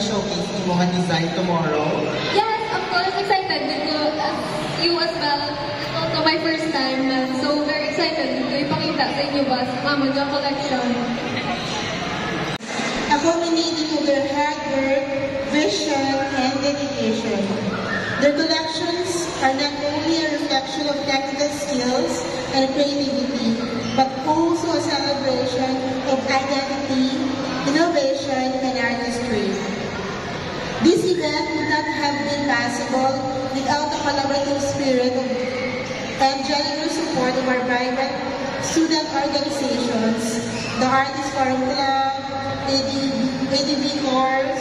i-showcase yung mga design tomorrow? Yes, of course, excited because you as well, it's also my first time. So very excited to ipakita sa inyo ba sa Mamaja collection. A culminating of their hard work, vision, and dedication. Their collections are not only a reflection of technical skills and creativity, but also a celebration of identity, innovation, and artistry. This event would not have been possible without the collaborative spirit and generous support of our vibrant student organizations, the Artist Forum Club, ADV Corps,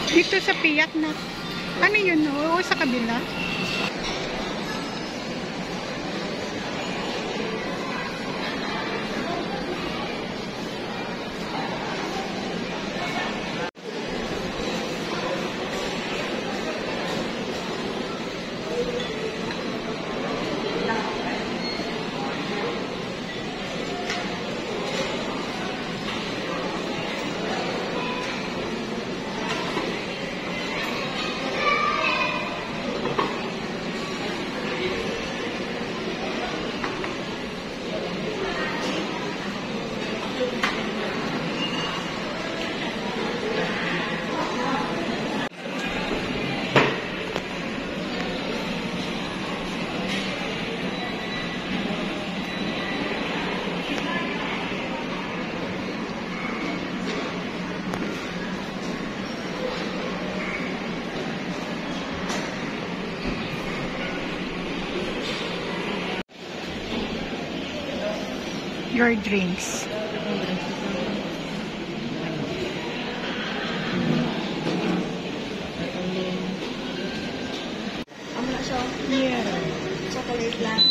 Dito sa Piyak na. Ano yun? Oo, sa kabila. Your drinks. Yeah. Chocolate lang.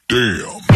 Damn.